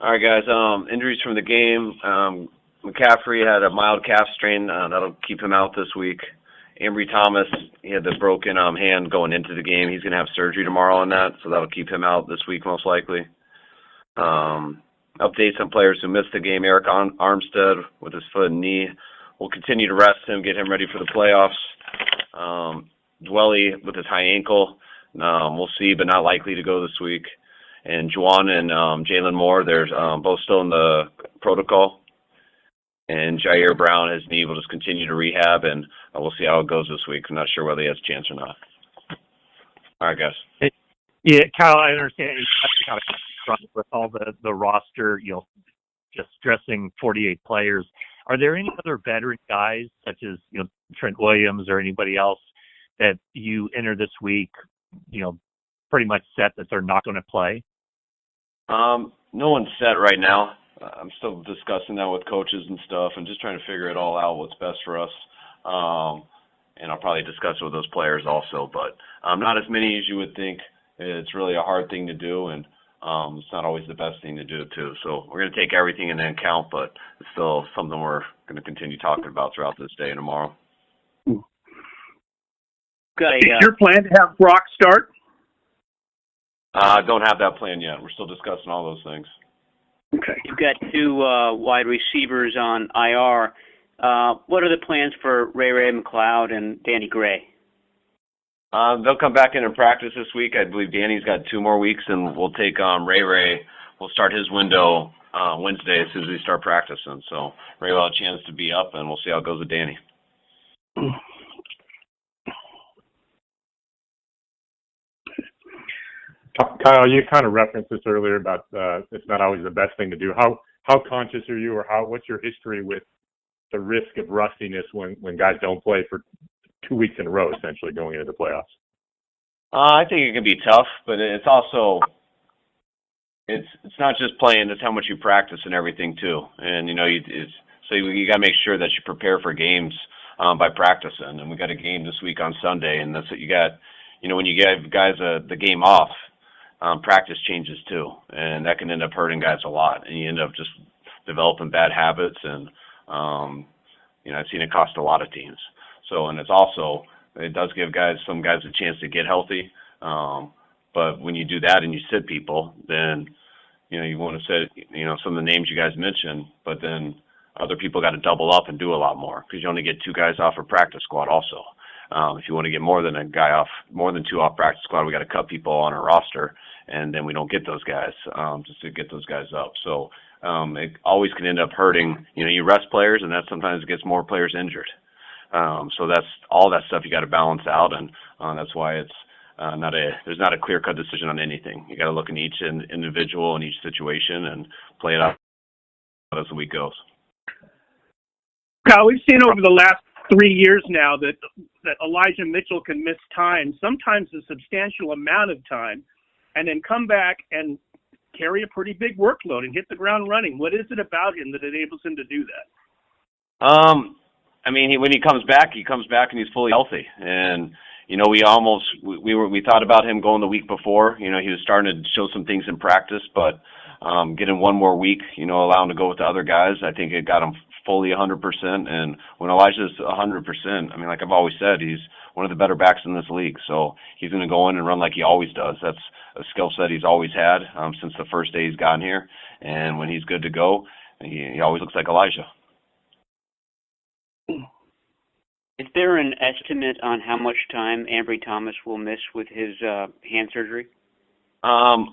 All right, guys. Injuries from the game. McCaffrey had a mild calf strain. That'll keep him out this week. Ambry Thomas, he had the broken hand going into the game. He's going to have surgery tomorrow on that, so that'll keep him out this week most likely. Updates on players who missed the game. Eric Armstead with his foot and knee. We'll continue to rest him, get him ready for the playoffs. Dwelly with his high ankle. We'll see, but not likely to go this week. And Juwan and Jalen Moore, they're both still in the protocol. And Jair Brown, his knee, will just continue to rehab, and we'll see how it goes this week. I'm not sure whether he has a chance or not. All right, guys. Yeah, Kyle, I understand you kind of with all the roster, just stressing 48 players. Are there any other veteran guys, such as Trent Williams or anybody else, that you enter this week, pretty much set that they're not going to play? No one's set right now. I'm still discussing that with coaches and stuff and just trying to figure it all out, what's best for us. And I'll probably discuss it with those players also, but not as many as you would think. It's really a hard thing to do, and it's not always the best thing to do, too. So we're going to take everything into account, but it's still something we're going to continue talking about throughout this day and tomorrow. Is your plan to have Brock start? Don't have that plan yet. We're still discussing all those things. Okay. You've got two wide receivers on IR. What are the plans for Ray McLeod and Danny Gray? They'll come back in and practice this week. I believe Danny's got 2 more weeks, and we'll take Ray. We'll start his window Wednesday as soon as we start practicing. So Ray will have a chance to be up, and we'll see how it goes with Danny. Kyle, you kind of referenced this earlier about it's not always the best thing to do. How conscious are you, or what's your history with the risk of rustiness when guys don't play for 2 weeks in a row, essentially going into the playoffs? I think it can be tough, but it's also it's not just playing; it's how much you practice and everything too. And you got to make sure that you prepare for games by practicing. And we got a game this week on Sunday, and that's what you got. When you give guys the game off. Practice changes too, and that can end up hurting guys a lot, and you end up just developing bad habits, and I've seen it cost a lot of teams. So, and it does give some guys a chance to get healthy, but when you do that and you sit people, then you want to sit some of the names you guys mentioned, but then other people got to double up and do a lot more because you only get 2 guys off a practice squad also. If you want to get more than 2 off practice squad, we got to cut people on our roster, and then we don't get those guys just to get those guys up. So it always can end up hurting. You rest players, and that sometimes gets more players injured. So that's all that stuff you got to balance out, and that's why it's there's not a clear-cut decision on anything. You got to look in each individual and each situation and play it out as the week goes. Kyle, we've seen over the last 3 years now that Elijah Mitchell can miss time, sometimes a substantial amount of time, and then come back and carry a pretty big workload and hit the ground running. What is it about him that enables him to do that? When he comes back and he's fully healthy. And we thought about him going the week before. He was starting to show some things in practice, but getting 1 more week, allow him to go with the other guys, I think it got him fully 100%. And when Elijah's 100%, like I've always said, he's one of the better backs in this league. So he's going to go in and run like he always does. That's a skill set he's always had since the first day he's gotten here. And when he's good to go, he always looks like Elijah. Is there an estimate on how much time Ambry Thomas will miss with his hand surgery? It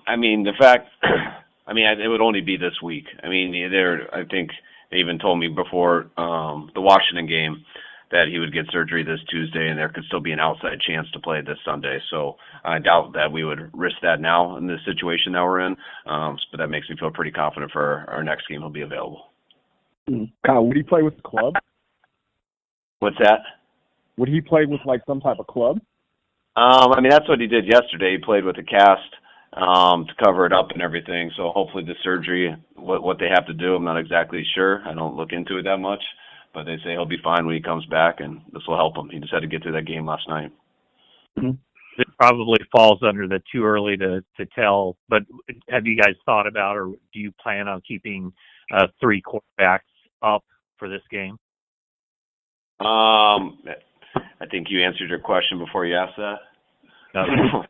would only be this week. I think they even told me before the Washington game that he would get surgery this Tuesday, and there could still be an outside chance to play this Sunday. So I doubt that we would risk that now in this situation that we're in. But that makes me feel pretty confident for our next game he'll be available. Kyle, would he play with the club? What's that? Would he play with some type of club? That's what he did yesterday. He played with a cast to cover it up and everything. So hopefully the surgery, what they have to do, I'm not exactly sure. I don't look into it that much, but they say he'll be fine when he comes back, and this will help him. He just had to get through that game last night. Mm-hmm. It probably falls under the too early to tell, but have you guys thought about, or do you plan on keeping 3 quarterbacks up for this game? I think you answered your question before you asked that. No.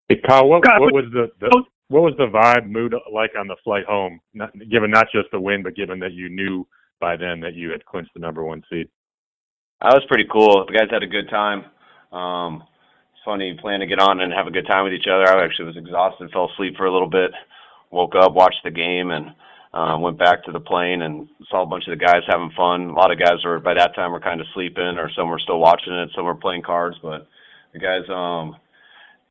Hey, Kyle, what was the vibe mood like on the flight home? Given not just the win, but given that you knew by then that you had clinched the number 1 seed. That was pretty cool. The guys had a good time. It's funny playing to get on and have a good time with each other. I actually was exhausted, fell asleep for a little bit, woke up, watched the game, and went back to the plane and saw a bunch of the guys having fun. A lot of guys by that time were kind of sleeping, or some were still watching it, some were playing cards. But the guys,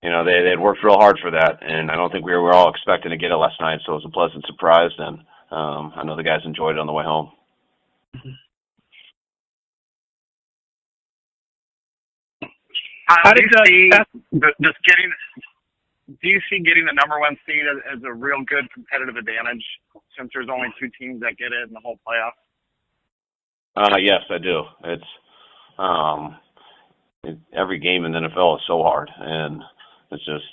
they had worked real hard for that, and I don't think we were all expecting to get it last night. So it was a pleasant surprise, and I know the guys enjoyed it on the way home. Do you see getting the number 1 seed as a real good competitive advantage since there's only 2 teams that get it in the whole playoff? Yes, I do. Every game in the NFL is so hard, and it's just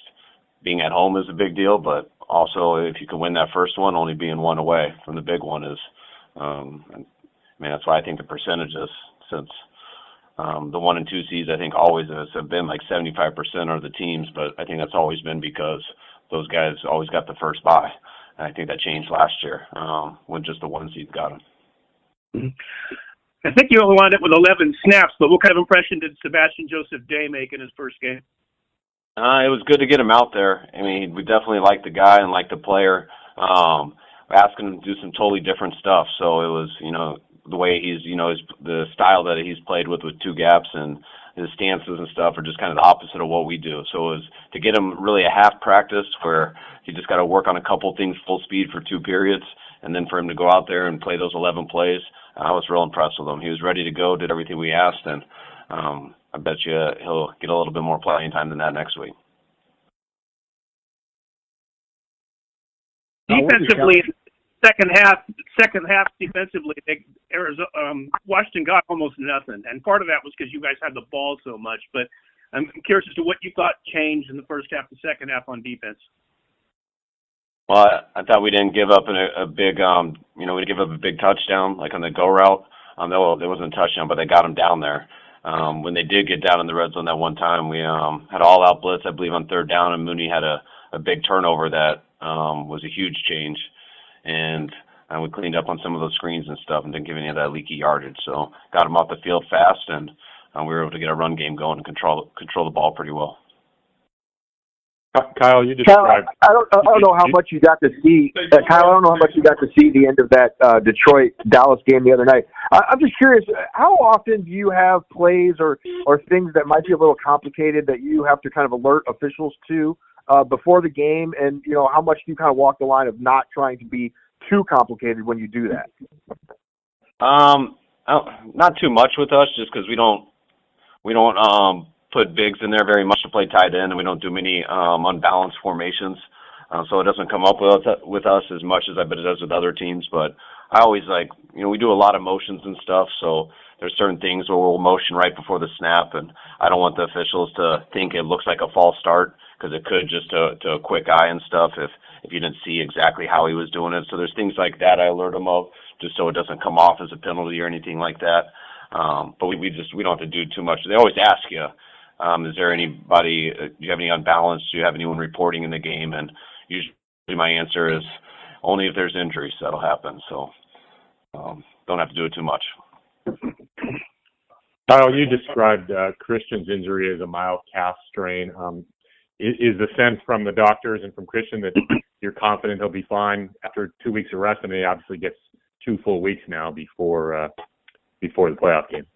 being at home is a big deal, but also if you can win that first one, only being 1 away from the big one is, that's why I think the percentages, since the 1 and 2 seeds, I think always have been like 75% are the teams, but I think that's always been because those guys always got the first bye. And I think that changed last year when just the 1 seed got them. I think you only wound up with 11 snaps, but what kind of impression did Sebastian Joseph Day make in his first game? It was good to get him out there. I mean, we definitely liked the guy and liked the player. Asking him to do some totally different stuff. So it was, the way he's, the style that he's played with 2 gaps, and his stances and stuff are just kind of the opposite of what we do. So it was to get him really a half practice where he just got to work on a couple things full speed for 2 periods, and then for him to go out there and play those 11 plays, I was real impressed with him. He was ready to go, did everything we asked, and I bet you he'll get a little bit more playing time than that next week. Defensively, second half defensively, Washington got almost nothing, and part of that was because you guys had the ball so much. But I'm curious as to what you thought changed in the first half, the second half on defense. Well, I thought we didn't give up a big, we didn't give up a big touchdown like on the go route. There wasn't a touchdown, but they got him down there. When they did get down in the red zone that one time, we had all-out blitz, I believe, on 3rd down, and Mooney had a big turnover that was a huge change. And we cleaned up on some of those screens and stuff and didn't give any of that leaky yardage. So got him off the field fast, and we were able to get a run game going and control the ball pretty well. Kyle, you described. I don't know how much you got to see. Kyle, I don't know how much you got to see the end of that Detroit-Dallas game the other night. I'm just curious, how often do you have plays or things that might be a little complicated that you have to kind of alert officials to before the game, and how much do you kind of walk the line of not trying to be too complicated when you do that? Not too much with us, just because we don't put bigs in there very much to play tight end, and we don't do many unbalanced formations, so it doesn't come up with us as much as I bet it does with other teams. But I always we do a lot of motions and stuff, so there's certain things where we'll motion right before the snap, and I don't want the officials to think it looks like a false start, because it could just to a quick eye and stuff if you didn't see exactly how he was doing it. So there's things like that I alert them of, just so it doesn't come off as a penalty or anything like that. But we don't have to do too much. They always ask you, is there anybody, do you have any unbalanced, do you have anyone reporting in the game? And usually my answer is only if there's injuries that'll happen. So don't have to do it too much. Kyle, you described Christian's injury as a mild calf strain. Is the sense from the doctors and from Christian that you're confident he'll be fine after 2 weeks of rest? I mean, he obviously gets 2 full weeks now before the playoff game.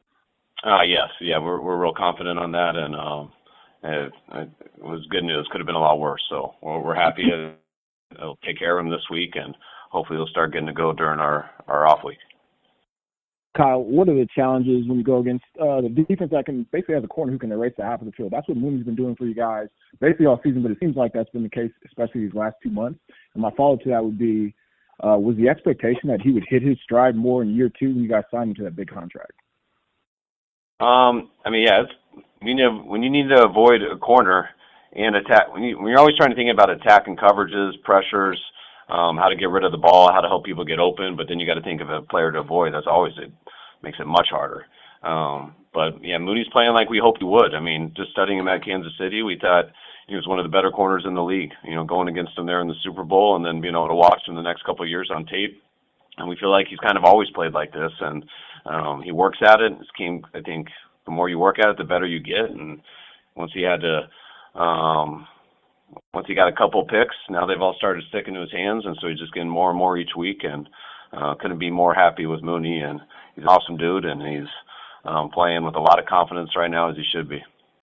Yes, yeah, we're real confident on that, and it was good news. Could have been a lot worse, so we're happy it'll take care of him this week, and hopefully he'll start getting to go during our off week. Kyle, what are the challenges when you go against the defense that can basically has a corner who can erase the half of the field? That's what Mooney's been doing for you guys basically all season, but it seems like that's been the case, especially these last 2 months. And my follow-up to that would be, was the expectation that he would hit his stride more in year 2 when you guys signed him to that big contract? I mean, yeah, when you need to avoid a corner and attack, when you're always trying to think about attacking coverages, pressures, how to get rid of the ball, how to help people get open, but then you got to think of a player to avoid. It makes it much harder. But yeah, Mooney's playing like we hoped he would. I mean, just studying him at Kansas City, we thought he was one of the better corners in the league. You know, going against him there in the Super Bowl, and then being able to watch him the next couple of years on tape. And we feel like he's kind of always played like this, and he works at it. I think the more you work at it, the better you get. And once he had to, once he got a couple picks, now they've all started sticking to his hands, and so he's just getting more and more each week. And couldn't be more happy with Mooney. And he's an awesome dude, and he's playing with a lot of confidence right now, as he should be.